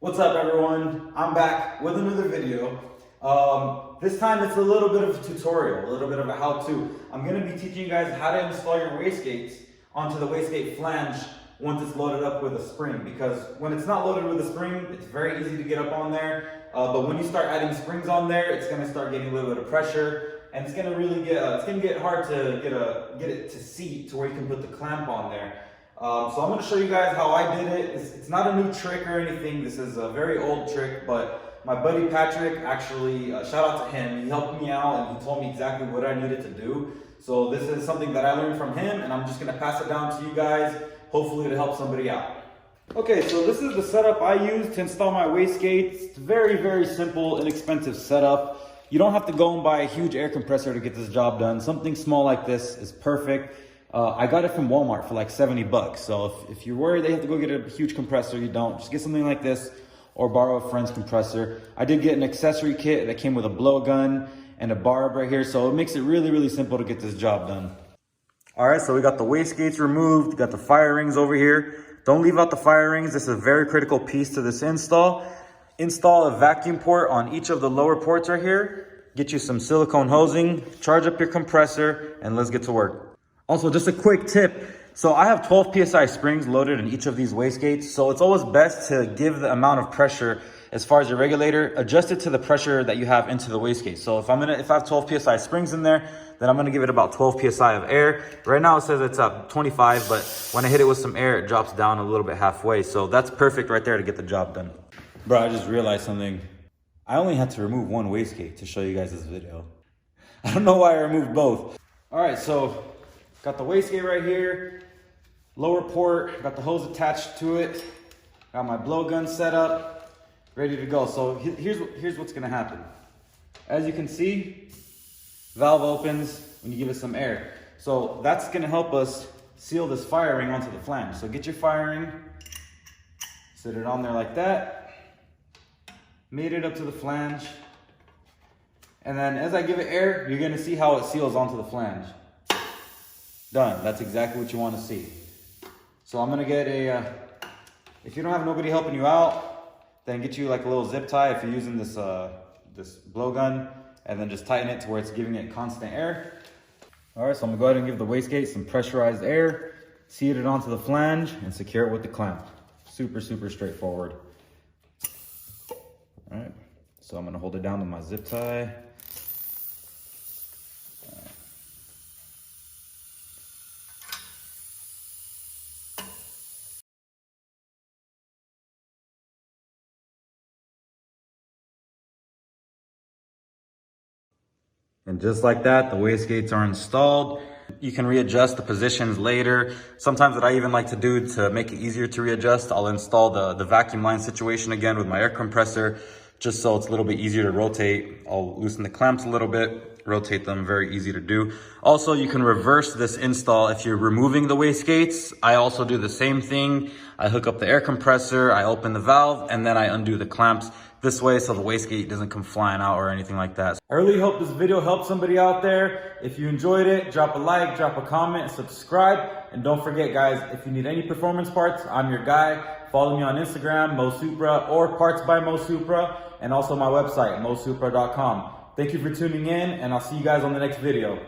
What's up everyone? I'm back with another video. This time it's a little bit of a tutorial, a little bit of a how-to. I'm going to be teaching you guys how to install your wastegates onto the wastegate flange once it's loaded up with a spring, because when it's not loaded with a spring, it's very easy to get up on there. But when you start adding springs on there, it's going to start getting a little bit of pressure, and it's going to really get hard to get it to seat to where you can put the clamp on there. So I'm going to show you guys how I did it. It's not a new trick or anything. This is a very old trick, but my buddy Patrick actually, shout out to him. He helped me out and he told me exactly what I needed to do. So this is something that I learned from him, and I'm just going to pass it down to you guys, hopefully to help somebody out. Okay, so this is the setup I use to install my wastegates. It's very, very simple, inexpensive setup. You don't have to go and buy a huge air compressor to get this job done. Something small like this is perfect. I got it from Walmart for like 70 bucks. So if you're worried that you have to go get a huge compressor, you don't. Just get something like this or borrow a friend's compressor. I did get an accessory kit that came with a blowgun and a barb right here. So it makes it really, really simple to get this job done. All right, so we got the wastegates removed, got the fire rings over here. Don't leave out the fire rings. This is a very critical piece to this install. Install a vacuum port on each of the lower ports right here. Get you some silicone hosing, charge up your compressor, and let's get to work. Also, just a quick tip. So I have 12 PSI springs loaded in each of these wastegates. So it's always best to give the amount of pressure as far as your regulator, adjust it to the pressure that you have into the wastegate. So if I have 12 PSI springs in there, then I'm gonna give it about 12 PSI of air. Right now it says it's at 25, but when I hit it with some air, it drops down a little bit halfway. So that's perfect right there to get the job done. Bro, I just realized something. I only had to remove one wastegate to show you guys this video. I don't know why I removed both. All right, so got the wastegate right here, lower port, got the hose attached to it, got my blowgun set up, ready to go. So here's what's gonna happen. As you can see, valve opens when you give it some air. So that's gonna help us seal this fire ring onto the flange. So get your fire ring, set it on there like that, made it up to the flange, and then as I give it air, you're gonna see how it seals onto the flange. Done. That's exactly what you want to see. So I'm gonna get if you don't have nobody helping you out, then get you like a little zip tie if you're using this this blowgun, and then just tighten it to where it's giving it constant air. All right, so I'm gonna go ahead and give the wastegate some pressurized air, seat it onto the flange, and secure it with the clamp. Super, super straightforward. All right, so I'm gonna hold it down with my zip tie. And just like that, the wastegates are installed. You can readjust the positions later. Sometimes what I even like to do to make it easier to readjust, I'll install the vacuum line situation again with my air compressor, just so it's a little bit easier to rotate. I'll loosen the clamps a little bit, rotate them, very easy to do. Also, you can reverse this install if you're removing the wastegates. I also do the same thing. I hook up the air compressor, I open the valve, and then I undo the clamps this way so the wastegate doesn't come flying out or anything like that. I really hope this video helped somebody out there. If you enjoyed it, drop a like, drop a comment, subscribe, and don't forget guys, if you need any performance parts, I'm your guy. Follow me on Instagram, Mo Supra, or Parts by Mo Supra, and also my website, mosupra.com. Thank you for tuning in, and I'll see you guys on the next video.